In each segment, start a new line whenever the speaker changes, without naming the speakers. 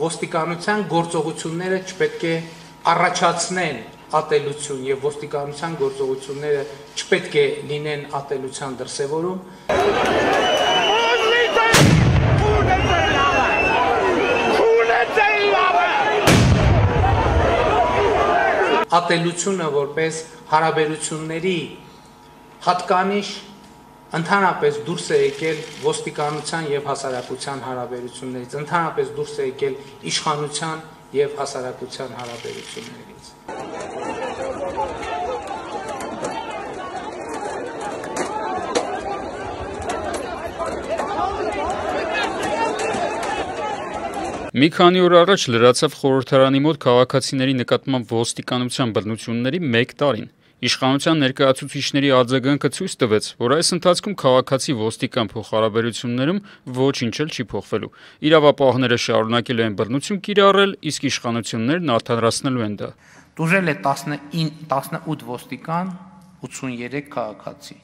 ոստիկանության գործողությունները չպետք է առաջացնեն ատելություն եւ ոստիկանության գործողությունները չպետք է լինեն ատելության դրսեւորում։ Ատելությունը որպես հարաբերությունների հատկանիշ ընդհանրապես դուրս է եկել ոստիկանության եւ հասարակության հարաբերություններից, ընդհանրապես դուրս է եկել իշխանության եւ հասարակության հարաբերություններից։
Մի քանի օր առաջ լրացավ խորհրդարանի մոտ քաղաքացիների նկատմամբ ոստիկանության բռնությունների 1 տարին։ Իշխանության ներկայացուցիչների արձագանքը ցույց տվեց, որ այս ընթացքում քաղաքացի ոստիկան փոխհարաբերություններում ոչինչ էլ չի փոխվելու։ Իրավապահները շարունակել են բռնություն կիրառել, իսկ իշխանություններն արդարացնելու են դա։
Տուժել է 18 ոստիկան, 83 քաղաքացի։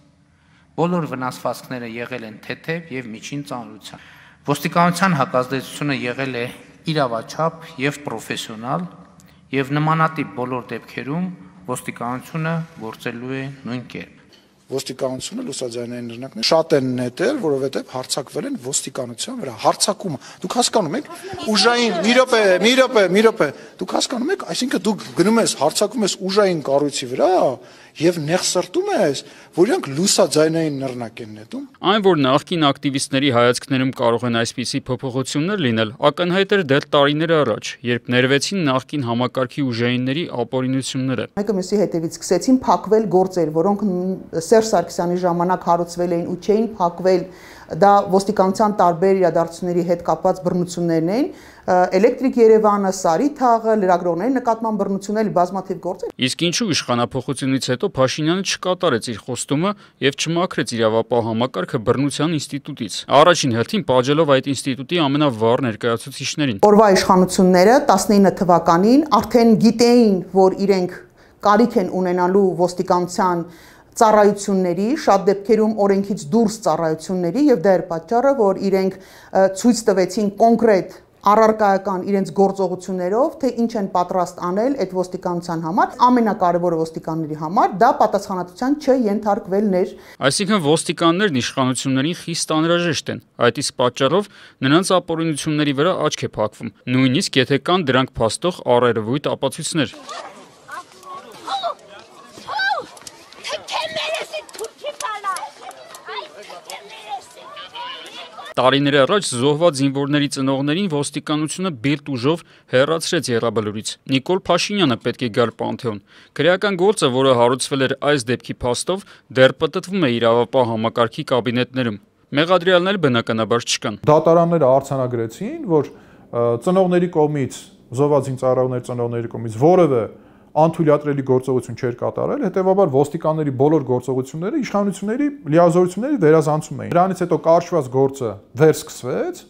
Բոլոր վնասվածքները եղել են թեթև եւ միջին ծանրության։ Ոստիկանության հակազդեցությունը եղել է իրավաչափ եւ պրոֆեսիոնալ եւ նմանատիպ բոլոր դեպքերում ոստիկանությունը գործելու է նույն կերպ։
Ոստիկանությունը լուսաձայնային նռնակներ շատ են նետել, որովհետև հարձակվել են ոստիկանության վրա։ Հարձակումը, դուք հասկանում եք, ուժային, մի րոպե, դուք հասկանում եք, այսինքն դուք գնում ես, հարձակվում ես ուժային կառույցի վրա եւ նեղսրտում ես, որ իրանք լուսաձայնային նռնակ են նետում։
Այն, որ նախկին ակտիվիստների հայացքներում կարող են այսպիսի փոփոխություններ լինել, ակնհայտ էր դեռ տարիներ առաջ, երբ ներվեցին նախկին համակարգի ուժայինների ապօրինությունները։
Մեկը մյուսի հետևից սկսեցին փակվել գործեր, որոնք Սերժ Սարգսյանի ժամանակ հարուցվել էին ու չէին փակվել, դա ոստիկանության տարբեր իրադարձությունների հետ կապված բռնություններն էին, Էլեկտրիկ Երևանը, Սարի թաղը, լրագրողների նկատմամբ բռնությունների բազմաթիվ գործեր։
Իսկ ինչու իշխանափոխությունից հետո Փաշինյանը չկատարեց իր խոստումը եւ չմաքրեց իրավապահ համակարգը բռնության ինստիտուտից, առաջին հերթին պատժելով այդ ինստիտուտի ամենավառ ներկայացուցիչներին։
Օրվա իշխանությունները 19 թվականին արդեն գիտեին, որ իրենք կարիք են ունենալու ոստիկանության ծառայությունների, շատ դեպքերում օրենքից դուրս ծառայությունների եւ դա էր պատճառը, որ իրենք ցույց տվեցին կոնկրետ առարկայական իրենց գործողություններով, թե ինչ են պատրաստ անել այդ ոստիկանության համար, ամենակարևորը ոստիկանների համար, դա պատասխանատվության չենթարկվելն էր։
Այսինքն ոստիկաններն իշխանություններին խիստ անհրաժեշտ են, այդ իսկ պատճառով նրանց ապօրինությունների վրա աչք է փակվում, նույնիսկ եթե կան դրանք փաստող առերևույթ ապացույցներ։ Տարիներ առաջ զոհված զինվորների ծնողներին ոստիկանությունը բիլտ ուժով հեռացրեց եռաբլուրից։ Նիկոլ Փաշինյանը պետք է գար Պանթեոն։ Քրեական գործը, որը հարուցվել էր այս դեպքի փաստով, դեռ պտտվում է իրավապահ համակարգի կաբինետներում։ Մեղադրյալներ բնականաբար չկան։
Դատարանները արձանագրեցին, որ ծնողների կողմից, զոհված զինծառայողների ծնողների կողմից որևէ անթույլատրելի գործողություն չէր կատարել, հետևաբար ոստիկանների բոլոր գործողությունները իշխանությունների լիազորությունների վերազանցում էին։ Դրանից հետո կարճված գործը վերսկսվեց,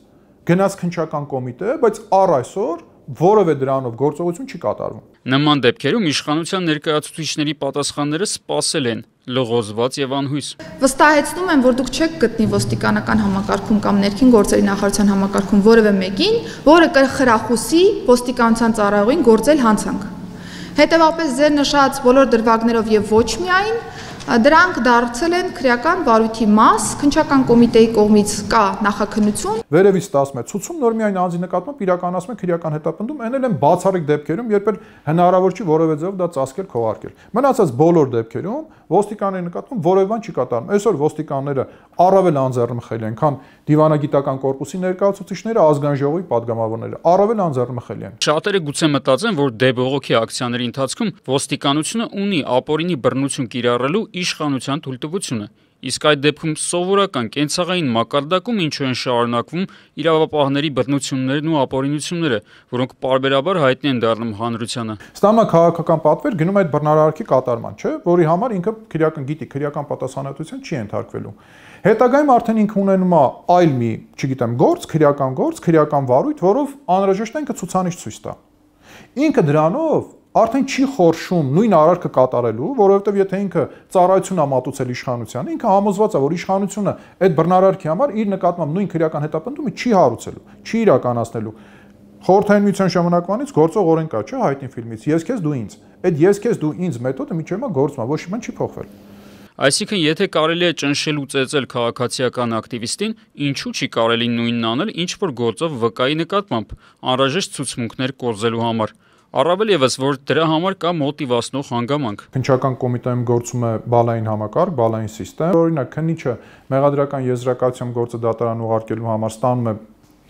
գնաց քննչական կոմիտե, բայց առ այսօր որևէ դրանով գործողություն չի կատարվում։
Նման դեպքերում իշխանության ներկայացուցիչների պատասխանները սպասել են, լղոզված եւ անհույս։
Վստահեցնում եմ, որ դուք չեք գտնի ոստիկանական համակարգում կամ ներքին գործերի նախարարության համակարգում որևէ մեկին, որը կխրախուսի ոստիկանության ծառայողին գործել հանցանք։ Հետևաբար ձեր նշած բոլոր դրվագներով եւ ոչ միայն դրանք դարձել են քրեական վարույթի մաս, քննչական կոմիտեի կողմից կա նախաքննություն։
Վերևից ստացվում է ցուցում, նոր միայն անձի նկատմամբ իրականացում է քրեական հետապնդում, այնել են բացառիկ դեպքերում, երբ էլ հնարավոր չի որևէ ձև դա ծածկել քողարկել։ Մնացած բոլոր դեպքերում ոստիկանների նկատմամբ որևէ բան չի կատարվում։ Այսօր ոստիկանները առավել անձեռնմխելի են, քան դիվանագիտական կորպուսի ներկայացուցիչները, ազգային ժողովի падգամավորները, առավել անձեռնմխելի են։
Շատերը գուցե մտածեն, որ դեպողոքի ակցիաների ընթացքում ոստիկանությունը ունի ապօրինի բռնություն կիրառելու իշխանության թույլտվությունը, իսկ այդ դեպքում սովորական կենցաղային մակարդակում ինչու են շարունակվում իրավապահների բռնություններն ու ապօրինությունները, որոնք պարբերաբար հայտնի են դառնում հանրությանը։
Ստանում է քաղաքական պատվեր, գնում այդ բռնարարքի կատարման, չէ, որի համար ինքը քրեական գիտի, քրեական պատասխանատվության չի ենթարկվելու։ Հետագայում արդեն ինքը ունենում է այլ մի, չգիտեմ, գործ, քրեական վարույթ, որով անհրաժեշտ է ինքը ցուցանիշ ցույց տա։ Ինքը դրանով արդեն չի խորշում նույն արարքը կատարելու, որովհետև եթե ինքը ծառայություն է մատուցել իշխանությանը, ինքը համոզված է, որ իշխանությունը այդ բռնարարքի համար իր նկատմամբ նույն քրեական հետապնդումը չի հարուցելու, չի իրականացնելու։ Խորհրդային Միության ժամանակվանից գործող օրենք կա, չէ՞, հայտնի ֆիլմից։ Ես քեզ դու ինձ։ Այդ ես քեզ դու ինձ մեթոդը միջև հիմա գործում է, ոչ մի բան չի փոխվել։
Այսինքն, եթե կարելի է ճնշել ու ծեծել քաղաքացիական ակտիվիստին, ինչու չի կարելի նույնն անել ինչ որ գործով վկայի նկատմամբ, անհրաժեշտ ցուցմունքներ կորզելու համար։ Առավել եւս, որ դրա համար կա մոտիվացնող հանգամանք։
Քննչական կոմիտեում գործում է բալային համակարգ, բալային համակարգ։ Օրինակ, քննիչը մեղադրական եզրակացությամբ գործը դատարան ուղարկելու համար ստանում է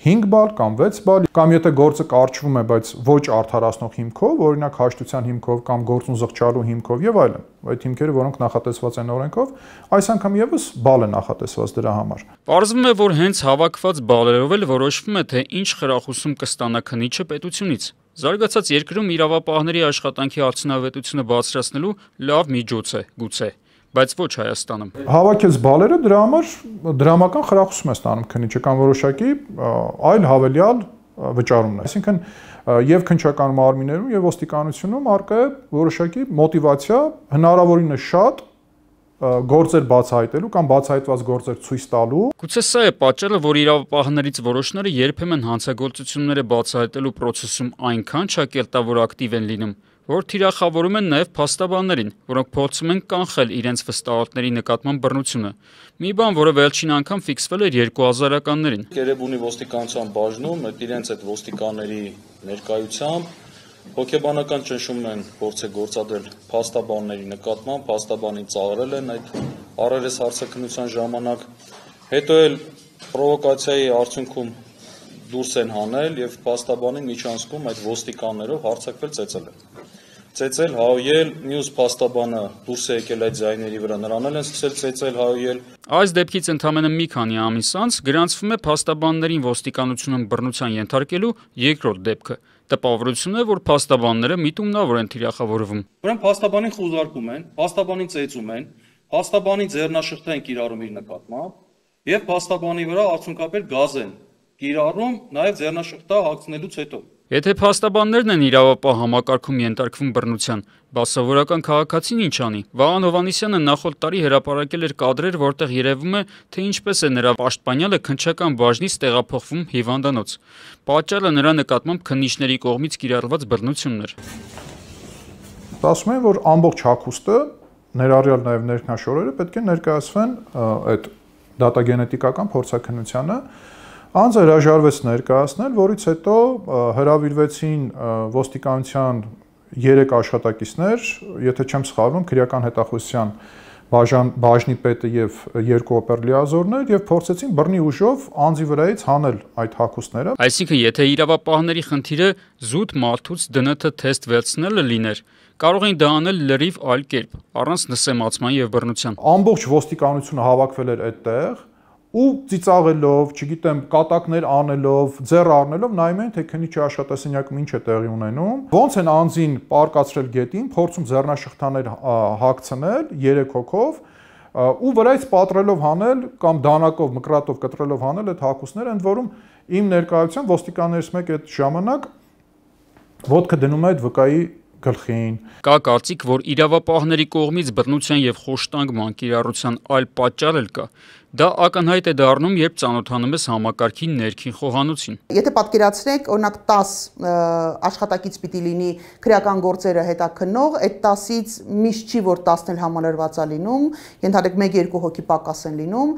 5 բալ կամ 6 բալ, կամ եթե գործը կարճվում է, բայց ոչ արդարացնող հիմքով, օրինակ հաշտության հիմքով կամ գործուն զղջալու հիմքով եւ այլն, այդ հիմքերը, որոնք նախատեսված են օրենքով, այս անգամ եւս բալ է նախատեսված դրա համար։
Պարզվում է, որ հենց հավաքված բալերով էլ որոշվում է, թե ինչ խրախուսում կստանա քննիչը պետությունից։ Զարգացած երկրում իրավապահների աշխատանքի արդյունավետությունը բարձրացնելու լավ միջոց է, գուցե, բայց ոչ Հայաստանում։
Հավաքած բալերը դրա համար դրամական խրախուսում է ստանում քննիչը կամ որոշակի այլ հավելյալ վճարումներ։ Այսինքն եւ քննչական մարմիններում եւ ոստիկանությունում արկա է որոշակի մոտիվացիա հնարավորինս շատ գործեր բացահայտելու կամ բացահայտված գործեր ցույց տալու։
Գուցե սա է պատճառը, որ իրավապահներից որոշները երբեմն հանցագործությունները բացահայտելու process-ում այնքան չակերտավոր ակտիվ են լինում, որ թիրախավորում են նաև փաստաբաններին, որոնք փորձում են կանխել իրենց վստահողների նկատմամբ բռնությունը։ Մի բան, որը վերջին անգամ ֆիքսվել էր 2000-ականներին։
Երևանի ոստիկանության բաժնում իրենց այդ ոստիկանների ներկայությամբ հոգեբանական ճնշում են փորձել գործադրել փաստաբանների նկատմամբ, փաստաբանին ծաղրել են այդ առերես հարցաքննության ժամանակ, հետո էլ պրովոկացիայի արդյունքում դուրս են հանել եւ փաստաբանին միջանցքում այդ ոստիկաններով հարձակվել ծեծել են։ Ծեծել, հայել, մյուս փաստաբանը դուրս է եկել այդ ձայների վրա, նրան էլ են սկսել ծեծել, հայել։
Այս դեպքից ընդամենը մի քանի ամիս անց գրանցվում է փաստաբաններին ոստիկանությունում բռնության ենթարկելու երկրորդ դեպքը։ Տպավորությունն է, որ փաստաբանները միտումնավոր են թիրախավորվում։
Ուրեմն փաստաբանին խուզարկում են, փաստաբանին ծեծում են, փաստաբանի ձեռնաշղթա են կիրառում իր նկատմամբ եւ փաստաբանի վրա արդյունքաբեր գազ են կիրառում նաեւ ձեռնաշղթա հագցնելուց հետո։
Եթե փաստաբաններն են իրավապահ համակարգում ենթարկվում բռնության, բասավորական քաղաքացին ինչ անի։ Վաղան Հովհաննիսյանը նախորդ տարի հրապարակել էր կադրեր, որտեղ երևում է, թե ինչպես է նրա պաշտպանյալը քննչական բաժնից տեղափոխվում հիվանդանոց։ Պատճառը նրա նկատմամբ քննիչների կողմից կիրառված բռնությունն էր։
Ասում են, որ ամբողջ հագուստը, ներառյալ նաև ներքնաշորերը, պետք է ներկայացվեն այդ դատագենետիկական փորձաքննությանը։ Անձը հրաժարվեց ներկայացնել, որից հետո հրավիրվեցին ոստիկանության 3 աշխատակիցներ, եթե չեմ սխալվում, քրեական հետախուզության բաժնի պետը եւ 2 օպերլիազորներ եւ փորձեցին բռնի ուժով անձի վրայից հանել այդ հագուստները։
Այսինքն, եթե իրավապահների խնդիրը զուտ մարդուց ԴՆԹ թեստ վերցնելը լիներ, կարող էին դա անել լրիվ այլ կերպ, առանց նսեմացման եւ բռնության։
Ամբողջ ոստիկանությունը հավաքվել էր այդտեղ ու ծիծաղելով, չգիտեմ, կատակներ անելով, ձեռ առնելով նայում են, թե քննիչի աշխատասենյակում ինչ է տեղի ունենում, ոնց են անձին պարկացրել գետին, փորձում ձեռնաշղթաներ հագցնել 3 հոգով ու վրայից պատրելով հանել կամ դանակով, մկրատով կտրելով հանել այդ հագուստները, ընդ որում իմ ներկայությամբ ոստիկաններից մեկը այդ ժամանակ ոտքը դնում է այդ վկայի գլխին։
Կա կարծիք, որ իրավապահների կողմից բռնության եւ խոշտանգման կիրառության այլ պատճառ էլ կա։ Դա ակնհայտ է դառնում, երբ ծանոթանում ես համակարգի ներքին խոհանոցին։
Եթե պատկերացնեք, օրինակ 10 աշխատակից պիտի լինի քրեական գործերը հետաքննող, այդ 10-ից միշտ չի որ 10-ն էլ համալրված է լինում, ենթադրեք 1-2 հոգի պակաս են լինում,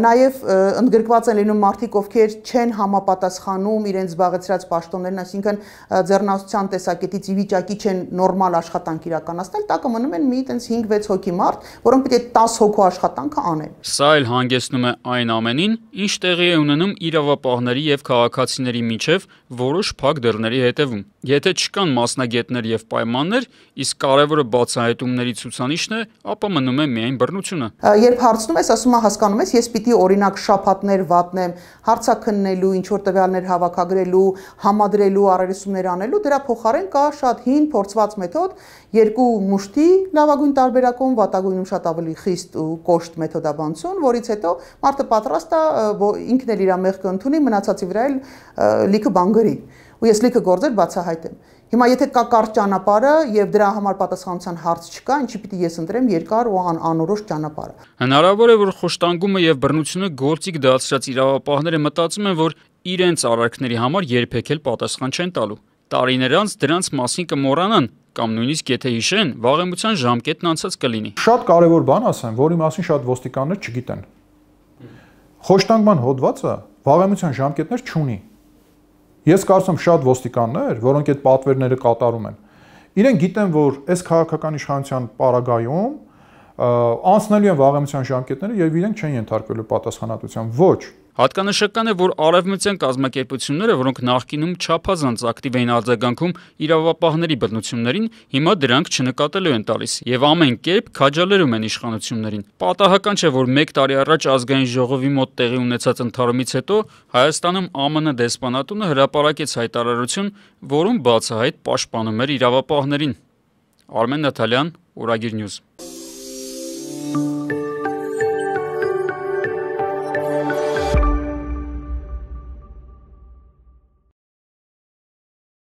նաև ընդգրկված են լինում մարդիկ, ովքեր չեն համապատասխանում իրենց զբաղեցրած պաշտոններին, այսինքն ձեռնարկության տեսակետից ի վիճակի չեն նորմալ աշխատանք իրականացնել, տակը մնում են մի տենց 5-6 հոգի մարդ, որոնք պիտի 10 հոգու աշխատանքը անեն։
Սա էլ հանգեցնում է այն ամենին, ինչ տեղի է ունենում իրավապահների եւ քաղաքացիների միջև որոշ փակ դռների հետևում։ Եթե չկան մասնագետներ եւ պայմաններ, իսկ կարևորը բացահայտումների ցուցանիշն է, ապա մնում է միայն բռնությունը։
Երբ հարցնում ես, ասում ես, հասկանում ես, ես պիտի օրինակ շաբաթներ վատնեմ, հարցաքննելու, ինչ որ տվյալներ հավաքագրելու, համադրելու, առերեսումներ անելու, դրա փոխարեն կա շատ հին փորձված մեթոդ, 2 մուշտի լավագույն տարբերակում, վատագույնում շատ ավելի խիստ ու կոշտ մեթոդաբանություն, որից հետո մարդը պատրաստ է ինքն էլ իր մեղքը ընդունի, մնացածի վրա էլ լիքը բան գրի։ Ու ես լիքը գործեր բացահայտեմ։ Հիմա եթե կա կարճ ճանապարհը եւ դրա համար պատասխանատվության հարց չկա, ինչի պիտի ես ընտրեմ երկար ու անորոշ ճանապարհը։
Հնարավոր է, որ խոշտանգումը եւ բռնությունը գործիք դարձրած իրավապահները մտածում են, որ իրենց արարքների համար երբեք էլ պատասխան չեն տալու։ Տարիներ անց դրանց մասին կմոռանան կամ նույնիսկ եթե հիշեն, վաղեմության ժամկետն անցած կլինի։
Շատ կարևոր բան ասեմ, որի մասին շատ ոստիկաններ չգիտեն։ Խոշտանգման հոդվածը վաղեմության ժամկետներ չունի։ Ես կարծում շատ ոստիկաններ, որոնք այդ պատվերները կատարում են, իրենք գիտեն, որ այս քաղաքական իշխանության պարագայում անցնելու են վաղեմության ժամկետները եւ իրենք չեն ենթարկվելու պատասխանատվության։ Ոչ։
Հատկանշական է, որ արևմտյան կազմակերպությունները, որոնք նախկինում չափազանց ակտիվ էին արձագանքում իրավապահների բռնություններին, հիմա դրանք չնկատելու են տալիս եւ ամեն կերպ քաջալերում են իշխանություններին։ Պատահական չէ, որ 1 տարի առաջ ազգային ժողովի մոտ տեղի ունեցած ընդհարումից հետո Հայաստանում ԱՄՆ դեսպանատունը հրապարակեց հայտարարություն, որում բացահայտ պաշտպանում էր իրավապահներին։ Արմեն Նաթալյան, Օրագիր Նյուզ։